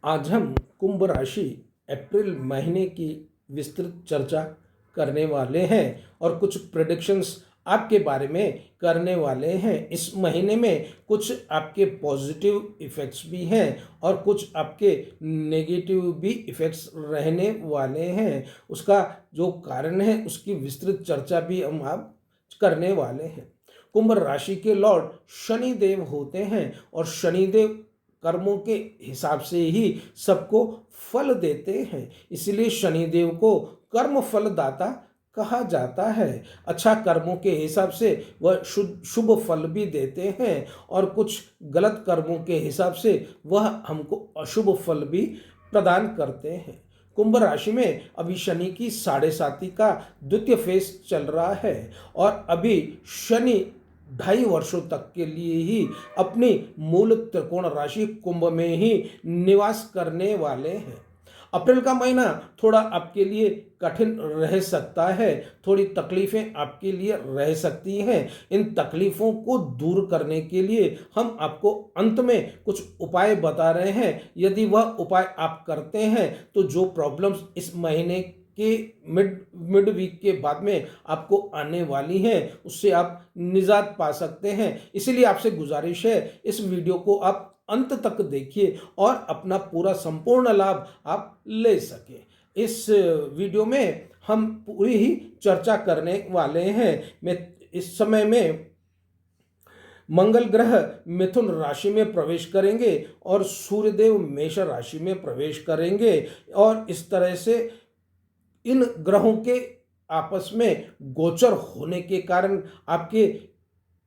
आज हम कुंभ राशि अप्रैल महीने की विस्तृत चर्चा करने वाले हैं और कुछ प्रेडिक्शंस आपके बारे में करने वाले हैं। इस महीने में कुछ आपके पॉजिटिव इफ़ेक्ट्स भी हैं और कुछ आपके नेगेटिव भी इफ़ेक्ट्स रहने वाले हैं। उसका जो कारण है उसकी विस्तृत चर्चा भी हम आप करने वाले हैं। कुंभ राशि के लॉर्ड शनि देव होते हैं और शनि देव कर्मों के हिसाब से ही सबको फल देते हैं, इसलिए शनिदेव को कर्म फलदाता कहा जाता है। अच्छा कर्मों के हिसाब से वह शुभ फल भी देते हैं और कुछ गलत कर्मों के हिसाब से वह हमको अशुभ फल भी प्रदान करते हैं। कुंभ राशि में अभी शनि की 7.5 का द्वितीय फेज चल रहा है और अभी शनि 2.5 वर्षों तक के लिए ही अपनी मूल त्रिकोण राशि कुंभ में ही निवास करने वाले हैं। अप्रैल का महीना थोड़ा आपके लिए कठिन रह सकता है, थोड़ी तकलीफें आपके लिए रह सकती हैं। इन तकलीफों को दूर करने के लिए हम आपको अंत में कुछ उपाय बता रहे हैं। यदि वह उपाय आप करते हैं तो जो प्रॉब्लम्स इस महीने के मिड वीक के बाद में आपको आने वाली हैं उससे आप निजात पा सकते हैं। इसीलिए आपसे गुजारिश है इस वीडियो को आप अंत तक देखिए और अपना पूरा संपूर्ण लाभ आप ले सकें। इस वीडियो में हम पूरी ही चर्चा करने वाले हैं। मैं इस समय में मंगल ग्रह मिथुन राशि में प्रवेश करेंगे और सूर्यदेव मेष राशि में प्रवेश करेंगे और इस तरह से इन ग्रहों के आपस में गोचर होने के कारण आपके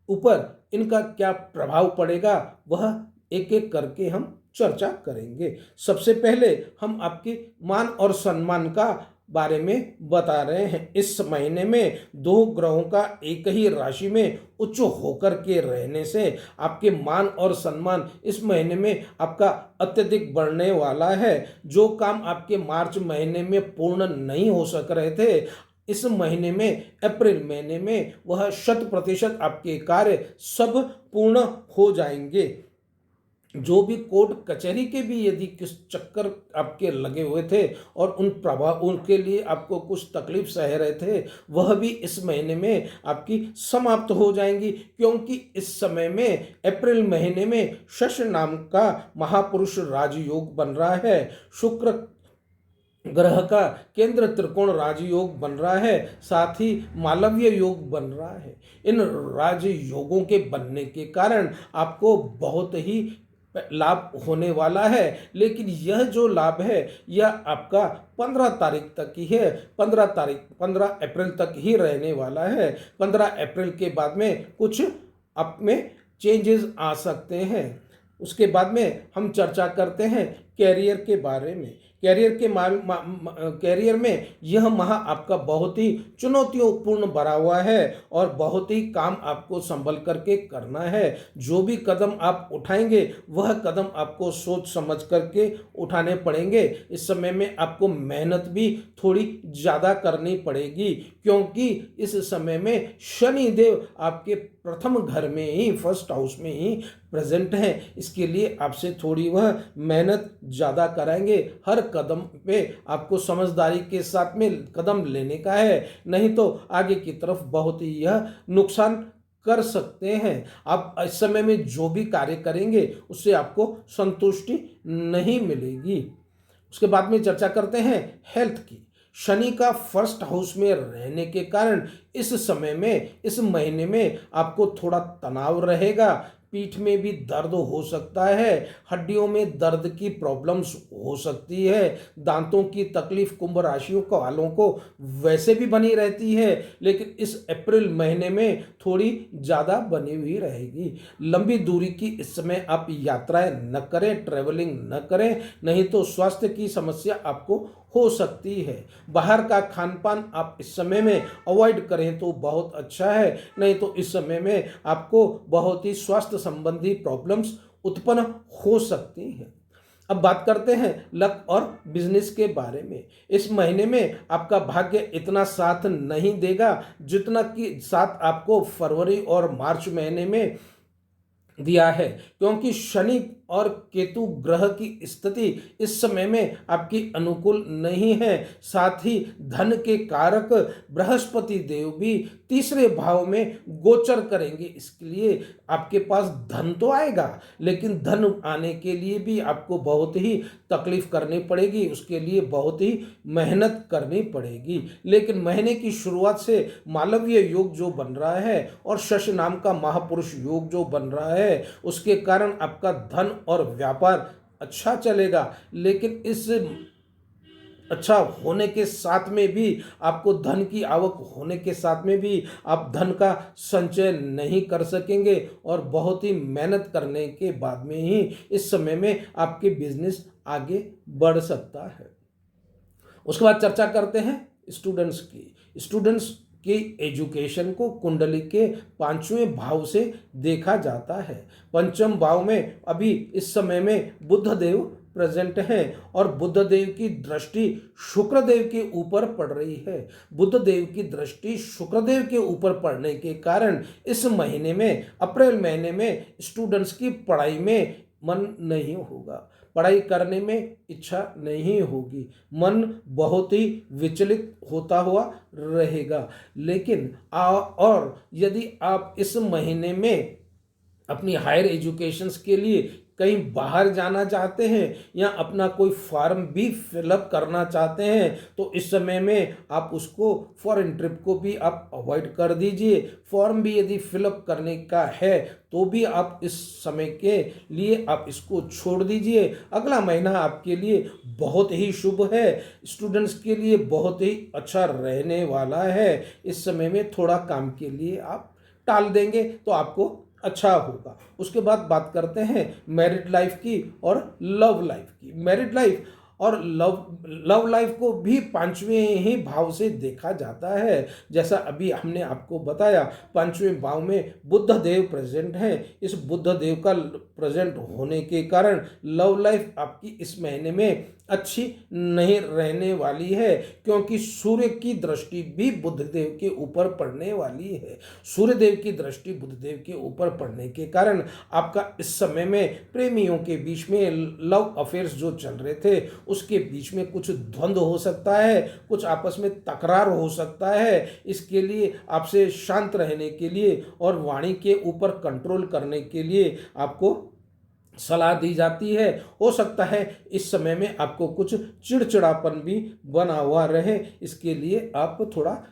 ऊपर इनका क्या प्रभाव पड़ेगा वह एक एक करके हम चर्चा करेंगे। सबसे पहले हम आपके मान और सम्मान का बारे में बता रहे हैं। इस महीने में 2 ग्रहों का एक ही राशि में उच्च होकर के रहने से आपके मान और सम्मान इस महीने में आपका अत्यधिक बढ़ने वाला है। जो काम आपके मार्च महीने में पूर्ण नहीं हो सक रहे थे, इस महीने में अप्रैल महीने में वह 100% आपके कार्य सब पूर्ण हो जाएंगे। जो भी कोर्ट कचहरी के भी यदि किस चक्कर आपके लगे हुए थे और उन प्रभाव उनके लिए आपको कुछ तकलीफ सह रहे थे वह भी इस महीने में आपकी समाप्त हो जाएंगी, क्योंकि इस समय में अप्रैल महीने में शश नाम का महापुरुष राजयोग बन रहा है। शुक्र ग्रह का केंद्र त्रिकोण राजयोग बन रहा है, साथ ही मालव्य योग बन रहा है। इन राजयोगों के बनने के कारण आपको बहुत ही लाभ होने वाला है, लेकिन यह जो लाभ है यह आपका 15 तारीख तक ही है। 15 अप्रैल तक ही रहने वाला है। 15 अप्रैल के बाद में कुछ आप में चेंजेस आ सकते हैं। उसके बाद में हम चर्चा करते हैं कैरियर के बारे में। कैरियर में यह माह आपका बहुत ही चुनौतियों भरा हुआ है और बहुत ही काम आपको संभल करके करना है। जो भी कदम आप उठाएंगे वह कदम आपको सोच समझ करके उठाने पड़ेंगे। इस समय में आपको मेहनत भी थोड़ी ज़्यादा करनी पड़ेगी, क्योंकि इस समय में शनि देव आपके प्रथम घर में ही, फर्स्ट हाउस में ही प्रेजेंट हैं। इसके लिए आपसे थोड़ी वह मेहनत ज़्यादा कराएंगे। हर कदम पे आपको समझदारी के साथ में कदम लेने का है, नहीं तो आगे की तरफ बहुत ही यह नुकसान कर सकते हैं। आप इस समय में जो भी कार्य करेंगे उससे आपको संतुष्टि नहीं मिलेगी। उसके बाद में चर्चा करते हैं हेल्थ की। शनि का फर्स्ट हाउस में रहने के कारण इस समय में, इस महीने में आपको थोड़ा तनाव रहेगा। पीठ में भी दर्द हो सकता है, हड्डियों में दर्द की प्रॉब्लम्स हो सकती है, दांतों की तकलीफ कुंभ राशियों को वालों को वैसे भी बनी रहती है, लेकिन इस अप्रैल महीने में थोड़ी ज़्यादा बनी हुई रहेगी। लंबी दूरी की इस समय आप यात्राएं न करें, ट्रैवलिंग न करें, नहीं तो स्वास्थ्य की समस्या आपको हो सकती है। बाहर का खान पान आप इस समय में अवॉइड करें तो बहुत अच्छा है, नहीं तो इस समय में आपको बहुत ही स्वास्थ्य संबंधी प्रॉब्लम्स उत्पन्न हो सकती हैं। अब बात करते हैं लक और बिजनेस के बारे में। इस महीने में आपका भाग्य इतना साथ नहीं देगा जितना कि साथ आपको फरवरी और मार्च महीने में दिया है, क्योंकि शनि और केतु ग्रह की स्थिति इस समय में आपकी अनुकूल नहीं है। साथ ही धन के कारक बृहस्पति देव भी तीसरे भाव में गोचर करेंगे। इसके लिए आपके पास धन तो आएगा, लेकिन धन आने के लिए भी आपको बहुत ही तकलीफ करनी पड़ेगी, उसके लिए बहुत ही मेहनत करनी पड़ेगी। लेकिन महीने की शुरुआत से मालवीय योग जो बन रहा है और शश नाम का महापुरुष योग जो बन रहा है, उसके कारण आपका धन और व्यापार अच्छा चलेगा। लेकिन इस अच्छा होने के साथ में भी आपको धन की आवक होने के साथ में भी आप धन का संचय नहीं कर सकेंगे और बहुत ही मेहनत करने के बाद में ही इस समय में आपके बिजनेस आगे बढ़ सकता है। उसके बाद चर्चा करते हैं स्टूडेंट्स की। स्टूडेंट्स की एजुकेशन को कुंडली के पांचवें भाव से देखा जाता है। पंचम भाव में अभी इस समय में बुध देव प्रेजेंट हैं और बुध देव की दृष्टि शुक्र देव के ऊपर पड़ रही है। बुध देव की दृष्टि शुक्र देव के ऊपर पड़ने के कारण इस महीने में, अप्रैल महीने में स्टूडेंट्स की पढ़ाई में मन नहीं होगा, पढ़ाई करने में इच्छा नहीं होगी, मन बहुत ही विचलित होता हुआ रहेगा। लेकिन और यदि आप इस महीने में अपनी हायर एजुकेशंस के लिए कहीं बाहर जाना चाहते हैं या अपना कोई फॉर्म भी फिलअप करना चाहते हैं, तो इस समय में आप उसको फॉरेन ट्रिप को भी आप अवॉइड कर दीजिए। फॉर्म भी यदि फिलअप करने का है तो भी आप इस समय के लिए आप इसको छोड़ दीजिए। अगला महीना आपके लिए बहुत ही शुभ है, स्टूडेंट्स के लिए बहुत ही अच्छा रहने वाला है। इस समय में थोड़ा काम के लिए आप टाल देंगे तो आपको अच्छा होगा। उसके बाद बात करते हैं मैरिड लाइफ की और लव लाइफ की। मैरिड लाइफ और लव लाइफ को भी पांचवें ही भाव से देखा जाता है। जैसा अभी हमने आपको बताया, पांचवें भाव में बुध देव प्रेजेंट हैं। इस बुध देव का प्रेजेंट होने के कारण लव लाइफ आपकी इस महीने में अच्छी नहीं रहने वाली है, क्योंकि सूर्य की दृष्टि भी बुध देव के ऊपर पड़ने वाली है। सूर्य देव की दृष्टि बुध देव के ऊपर पड़ने के कारण आपका इस समय में प्रेमियों के बीच में लव अफेयर्स जो चल रहे थे उसके बीच में कुछ द्वंद्व हो सकता है, कुछ आपस में तकरार हो सकता है। इसके लिए आपसे शांत रहने के लिए और वाणी के ऊपर कंट्रोल करने के लिए आपको सलाह दी जाती है। हो सकता है इस समय में आपको कुछ चिड़चिड़ापन भी बना हुआ रहे, इसके लिए आप थोड़ा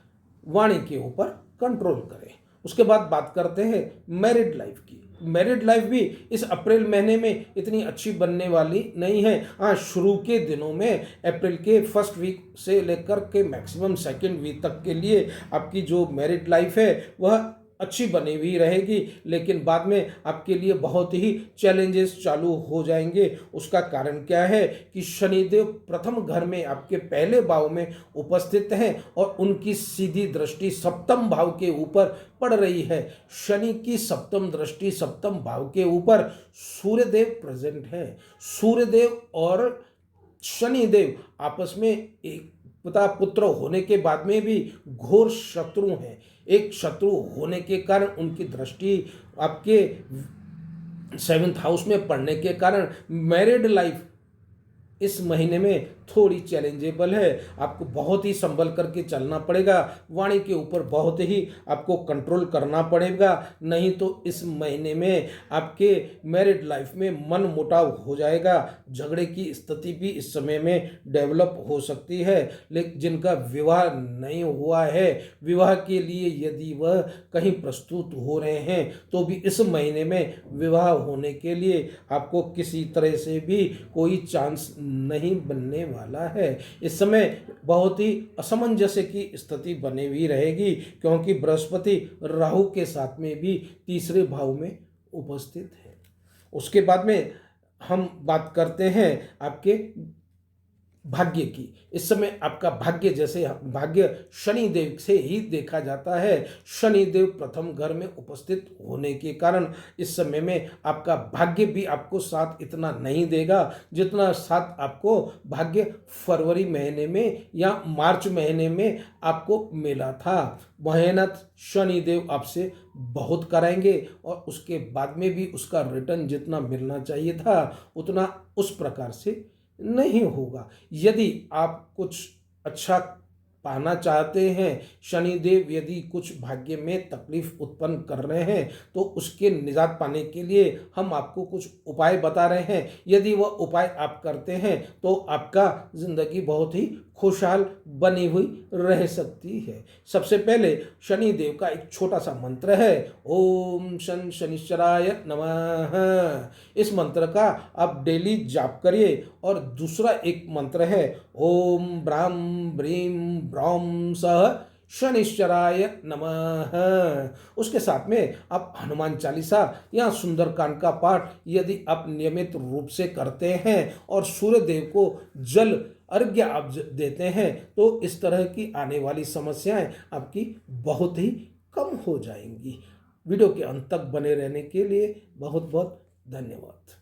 वाणी के ऊपर कंट्रोल करें। उसके बाद बात करते हैं मैरिड लाइफ की। मैरिड लाइफ भी इस अप्रैल महीने में इतनी अच्छी बनने वाली नहीं है। हाँ, शुरू के दिनों में अप्रैल के फर्स्ट वीक से लेकर के मैक्सिमम सेकेंड वीक तक के लिए आपकी जो मैरिड लाइफ है वह अच्छी बनी हुई रहेगी, लेकिन बाद में आपके लिए बहुत ही चैलेंजेस चालू हो जाएंगे। उसका कारण क्या है कि शनिदेव प्रथम घर में आपके पहले भाव में उपस्थित हैं और उनकी सीधी दृष्टि सप्तम भाव के ऊपर पड़ रही है। शनि की सप्तम दृष्टि सप्तम भाव के ऊपर सूर्यदेव प्रेजेंट है। सूर्यदेव और शनिदेव आपस में एक पिता पुत्र होने के बाद में भी घोर शत्रु हैं। एक शत्रु होने के कारण उनकी दृष्टि आपके 7th हाउस में पड़ने के कारण मैरिड लाइफ इस महीने में थोड़ी चैलेंजेबल है। आपको बहुत ही संभल करके चलना पड़ेगा, वाणी के ऊपर बहुत ही आपको कंट्रोल करना पड़ेगा, नहीं तो इस महीने में आपके मैरिड लाइफ में मन मुटाव हो जाएगा। झगड़े की स्थिति भी इस समय में डेवलप हो सकती है। लेकिन जिनका विवाह नहीं हुआ है, विवाह के लिए यदि वह कहीं प्रस्तुत हो रहे हैं तो भी इस महीने में विवाह होने के लिए आपको किसी तरह से भी कोई चांस नहीं बनने वाला है। इस समय बहुत ही असमंजस्य की स्थिति बनी हुई रहेगी, क्योंकि बृहस्पति राहु के साथ में भी तीसरे भाव में उपस्थित है। उसके बाद में हम बात करते हैं आपके भाग्य की। इस समय आपका भाग्य, जैसे भाग्य शनि देव से ही देखा जाता है, शनि देव प्रथम घर में उपस्थित होने के कारण इस समय में आपका भाग्य भी आपको साथ इतना नहीं देगा जितना साथ आपको भाग्य फरवरी महीने में या मार्च महीने में आपको मिला था। मेहनत शनि देव आपसे बहुत कराएंगे और उसके बाद में भी उसका रिटर्न जितना मिलना चाहिए था उतना उस प्रकार से नहीं होगा। यदि आप कुछ अच्छा पाना चाहते हैं, शनिदेव यदि कुछ भाग्य में तकलीफ उत्पन्न कर रहे हैं तो उसके निजात पाने के लिए हम आपको कुछ उपाय बता रहे हैं। यदि वह उपाय आप करते हैं तो आपका जिंदगी बहुत ही खुशहाल बनी हुई रह सकती है। सबसे पहले शनि देव का एक छोटा सा मंत्र है, ओम शन शनिश्चराय नमः। इस मंत्र का आप डेली जाप करिए। और दूसरा एक मंत्र है, ओम ब्राम ब्रीम ब्रौम सह शनिश्चराय नमः। उसके साथ में आप हनुमान चालीसा या सुंदरकांड का पाठ यदि आप नियमित रूप से करते हैं और सूर्य देव को जल अर्घ्य आप देते हैं तो इस तरह की आने वाली समस्याएं आपकी बहुत ही कम हो जाएंगी। वीडियो के अंत तक बने रहने के लिए बहुत बहुत धन्यवाद।